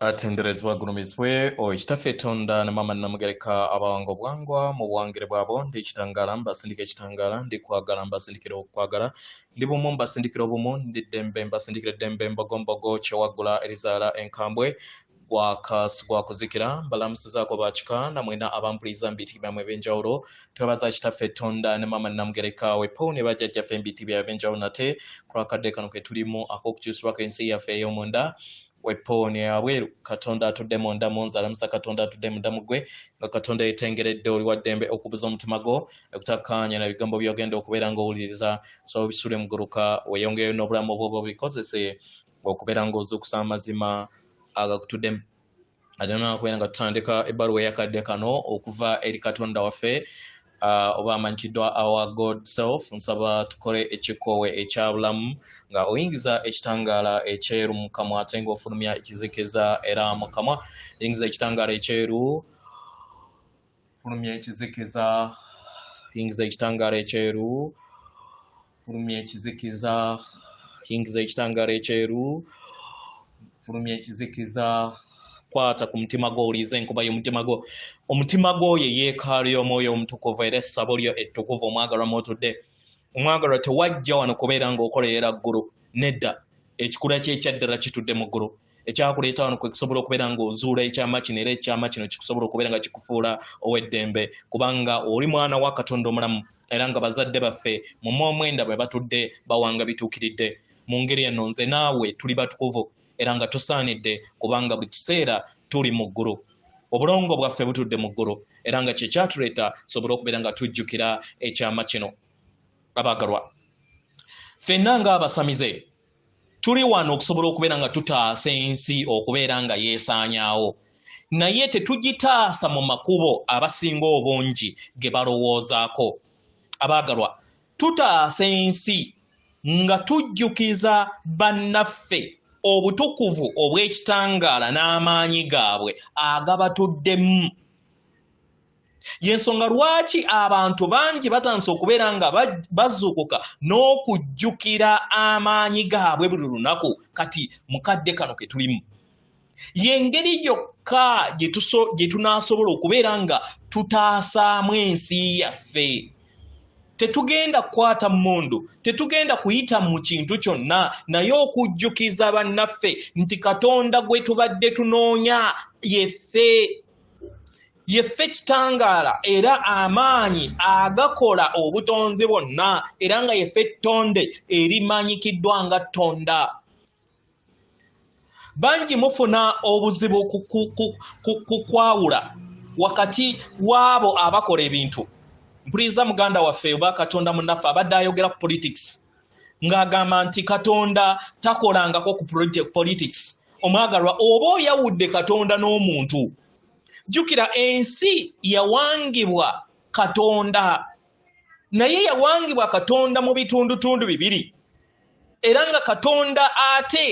atenderezebwa gulumizibwe ekitaffe tonda ne mama namugereka abawango bwangwa mu buwangire bwabo ndi ekitangala mbasindika ekitangala ndi kwagala mbasindikira okwagala ndi bumu mbasindikira obumu ndi ddembe mbasindikira eddembe mbogombogo kyewaggula erizaala enkambwe gwakuzikira mbalamusizaako bakika namwena abampuliriza mbitibyamu ebyenjawulo twebaza kitaffe tonda ne mama namugereka wepo ne bajjajjaffe mbitibya ebyenjawulo nate kulwakadde kano ke tulimu ak'okukyusibwako ensi yaffe ey'omunda wepone yabweru katonda atudde munda munzalamusa katonda atudde munda mugwe nga katonda yetengeredde oli wa ddembe okubuza omutima gwo okutakkaanya na bigambo byogenda okubeera ng'owuliriza so bisule muguluka weyongeyo n'obulamu obwo bikozese okubeera ng'ozuukusa amazima agakutuddemu ate nakubeera nga tutandika ebbaluwa eyakadde kano okuva eri katonda waffe oba amanyikiddwa our God self nsaba tukole ekikoowe ekyabulamu nga oyingiza ekitangaala ekyeru mu kamwa ate ng'ofulumya ekizikiza era mu kamwa yingiza ekitangaala ekyeru fulumya ekizikiza yingiza ekitangaala ekyeru fulumya ekizikiza yingiza ekitangaala ekyeru fulumya ekizikiza kwata ku mutima gwo olize enkuba y'omutima gwo omutima gwo ye yeekaalu y'omwoyo omutukuvu era essabo lyo ettukuvu omwagalwa mwotudde omwagalwa tewajja wano kubeera ng'okoleera ggulu nedda ekikula kyekyaddala kitudde mu ggulu ekyakuleeta wano kwe kisobola okubeera ng'ozuula ekyama kino era ekyama kino kikusobola okubeera nga kikufuula ow'eddembe kubanga oli mwana wa katonda omulamu era nga bazadde baffe mu mwomwenda bwe batudde bawanga bituukiridde mu ngeri eno nze naawe tuli batukuvu era nga tusaanidde kubanga buli kiseera tuli mu ggulu obulongo bwaffe butudde mu ggulu era nga kye kyatuleeta sobola okubeera nga tujjukira ekyama kino abaagalwa ffenna ng'abasamize tuli wano okusobola okubeera nga tutaasa ensi okubeera nga yeesaanyaawo naye tetugitaasa mu makubo abasinga obungi ge balowoozaako abaagalwa tutaasa ensi nga tujjukiza bannaffe obutukuvu obw'ekitangaala n'amaanyi gaabwe agabatuddemu y'ensonga lwaki abantu bangi batandise okubeera nga bazuukuka n'okujjukira amaanyi gaabwe buli lunaku kati mukadde kano ke tulimu y'engeri yokka gye tunaasobola okubeera nga tutaasaamu ensi yaffe tetugenda kukwata mmundu tetugenda kuyita mu kintu kyonna naye okujjukiza bannaffe nti katonda gwe tubadde tunoonya yeffe kitangaala era amaanyi agakola obutonzi bwonna era nga yeffe ttonde erimanyikiddwa nga ttonda bangi mufuna obuzibu kukwawula wakati w'abo abakola ebintu mpuliriza muganda waffe oba katonda munnaffe abadde ayogera ku politics ng'agamba nti katonda takolangako ku politics omwagalwa oba oyawudde katonda n'omuntu jjukira ensi yawangibwa katonda naye yawangibwa katonda mu bitundutundu bibiri era nga katonda ate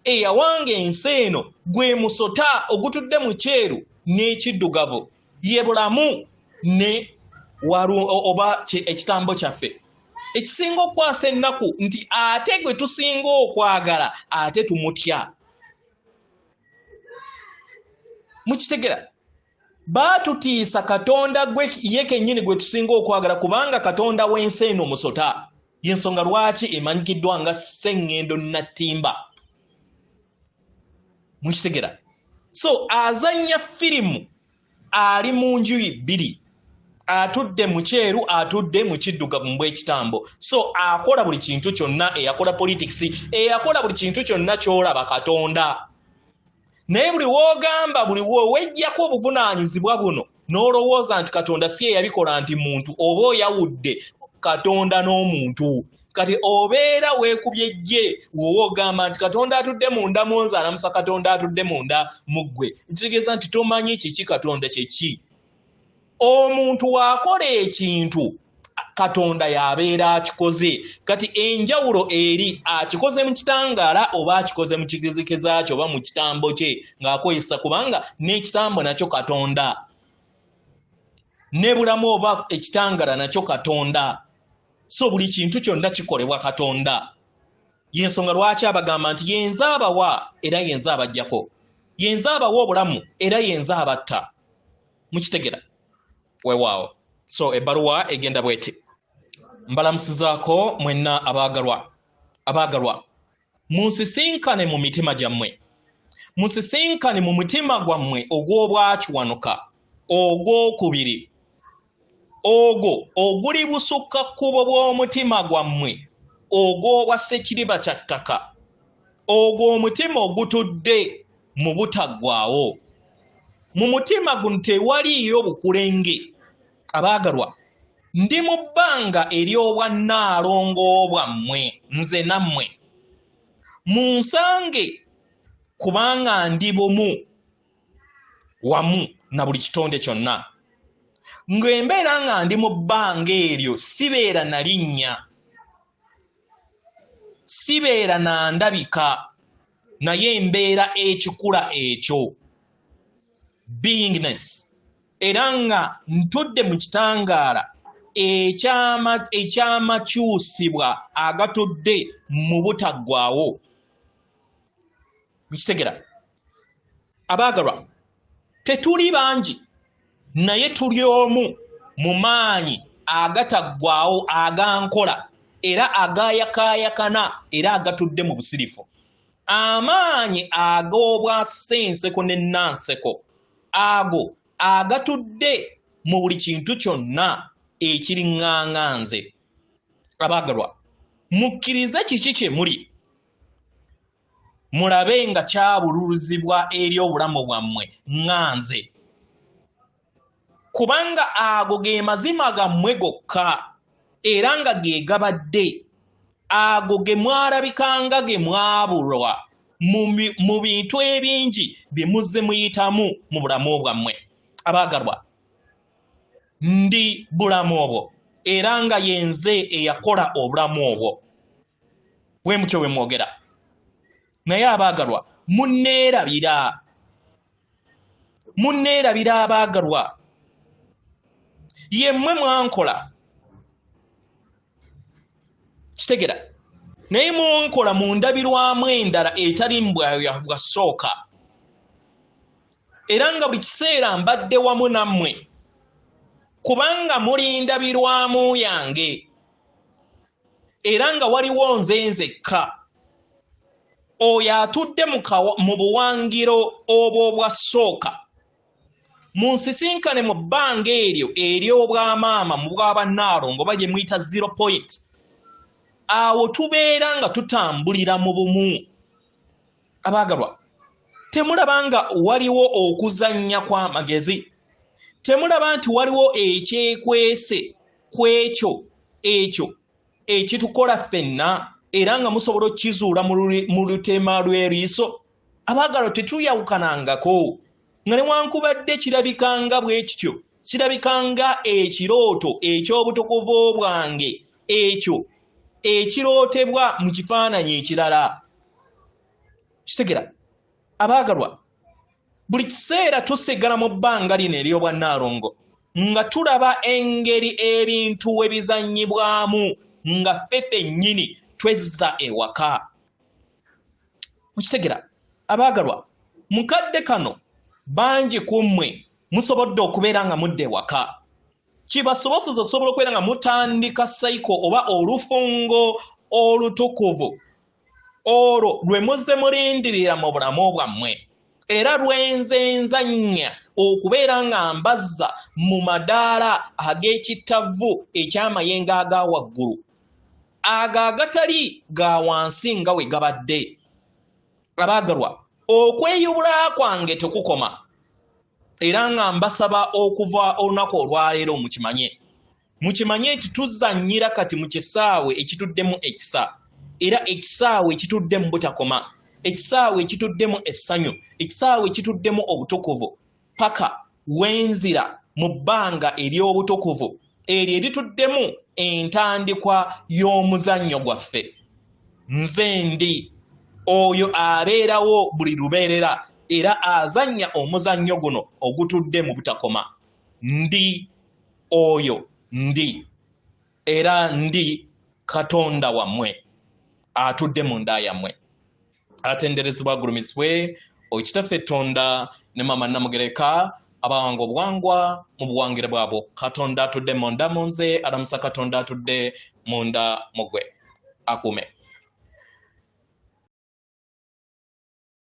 eyawanga ensi eno gwe musota ogutudde mu kyeru n'ekiddugavu ye bulamu ne oba ekitambo kyaffe ekisinga okwasa ennaku nti ate gwe tusinga okwagala ate tumutya mukitegera baatutiisa katonda gwe ye kennyini gwe tusinga okwagala kubanga katonda w'ensi eno musota y'ensonga lwaki emanyikiddwa nga sseŋŋendo nattimba mukitegera so azannya firimu ali mu njuyi bbiri atudde mu kyeru atudde mu kiddugavu mu bw'ekitambo so akola buli kintu kyonna eyakola politics eyakola buli kintu kyonna kyolaba katonda naye buli w'ogamba buli wejjako obuvunaanyizibwa buno n'olowooza nti katonda si eyabikola nti muntu oba oyawudde katonda n'omuntu kati obeera weekubye ejje wowe ogamba nti katonda atudde munda munze alamusa katonda atudde munda muggwe kitegeeza nti tomanyi kiki katonda kyeki omuntu waakola ekintu katonda yabeera akikoze kati enjawulo eri akikoze mu kitangaala oba akikoze mu kizikiza kye oba mu kitambo kye ng'akozesa kubanga n'ekitambo nakyo katonda ne bulamu oba ekitangaala nakyo katonda so buli kintu kyonna kikolebwa katonda y'ensonga lwaki abagamba nti yenze abawa era yenze abajjako yenza abawa obulamu era yenza abatta. Mukitegera weewaawo. So ebbaluwa egenda bweti. Mbalamusizaako mwenna abaagalwa munsisinkane mu mitima gyammwe, munsisinkane mu mutima gwammwe ogw'obwakiwanuka ogwokubiri, ogwo oguli busukka kkubo bw'omutima gwammwe ogw'obwa Ssekiriba kya ttaka, ogwo omutima ogutudde mu butaggwaawo. Mu mutima guno tewaliyo bukulenge. Abaagalwa, ndi mu bbanga ery'obwannaalongo bwammwe nze nammwe. Munsange kubanga ndi bumu wamu na buli kitonde kyonna. Ng'embeera nga ndi mu bbanga eryo sibeera na linnya, sibeera na ndabika, naye mbeera ekikula ekyo, beingness, era nga ntudde mu kitangaala ekyamakyusibwa agatudde mu butaggwaawo. Mukitegera abaagalwa, tetuli bangi naye tuli omu mu maanyi agataggwaawo agankola era agayakaayakana era agatudde mu busirifu. Amaanyi ag'obwasenseko n'ennanseko ago agatudde mu buli kintu kyonna ekiriŋŋaŋŋanze. Abaagalwa, mukkirize kiki kye muli, mulabe nga kyabululuzibwa eri obulamu bwammwe ŋŋanze, kubanga ago ge mazima gammwe gokka era nga ge gabadde, ago ge mwalabikanga ge mwabulwa mu bintu ebingi bye muzze muyitamu mu bulamu bwammwe. Abaagalwa, ndi bulamu obwo era nga yenze eyakola obulamu obwo. Bwe mutyo bwe mwogera. Naye abaagalwa, munneerabira abaagalwa, yemmwe mwankola. Kitegera, naye munkola mu ndabirwamu endala etali bwa sooka, era nga buli kiseera mbadde wamu nammwe, kubanga muli ndabirwamu yange, era nga waliwo nze nzekka, oyo atudde mu buwangiro obwo obwa sooka. Munsisinkane mu bbanga eryo ery'obwamaama mu bw'abannaalongo oba gye muyita 0 point. Awo tubeera nga tutambulira mu bumu. Abaagalwa, temulaba nga waliwo okuzannya kw'amagezi, temulaba nti waliwo ekyekwese ku ekyo ekitukola ffenna era nga musobola okkizuula mu lutema lw'eriiso. Abaagalwa, tetuyawukanangako nga newankubadde kirabikanga bwe kityo, kirabikanga ekirooto eky'obutukuvu bwange ekyo ekirootebwa mu kifaananyi ekirala. Kitegera abaagalwa, buli kiseera tusigala mu bbanga lino ery'obwannaalongo nga tulaba engeri ebintu we bizannyibwamu nga ffe ffennyini twezza ewaka. Mukitegera abaagalwa, mukadde kano bangi ku mmwe musobodde okubeera nga mudde ewaka. Kibasobozesa okusobola okubeera nga mutandika sayiko oba olufungo olutukuvu olwo lwe muzze mulindirira mu bulamu bwammwe, era lwenzenzannya okubeera nga mbazza mu madaala ag'ekittavu eky'amayengo aga waggulu, ago agatali ga wansi nga we gabadde. Abaagalwa, okweyubula kwange tekukoma, era nga mbasaba okuva olunaku olwaleero mukimanye nti tuzannyira kati mu kisaawe ekituddemu ekisa, era ekisaawe ekituddemu butakoma, ekisaawe ekituddemu essanyu, ekisaawe ekituddemu obutukuvu, paka wenzira mu bbanga ery'obutukuvu eryo erituddemu entandikwa y'omuzannyo gwaffe. Nze ndi oyo abeerawo buli lubeerera era azannya omuzannyo guno ogutudde mu butakoma. Ndi oyo ndi, era ndi Katonda wammwe atudde mu nda yammwe. Atenderezebwa agulumizibwe Kitaffe Tonda ne Maama Namugereka abawanga obwangwa mu buwangire bwabo. Katonda atudde munda mu nze, alamusa Katonda atudde munda mu ggwe. Akuume.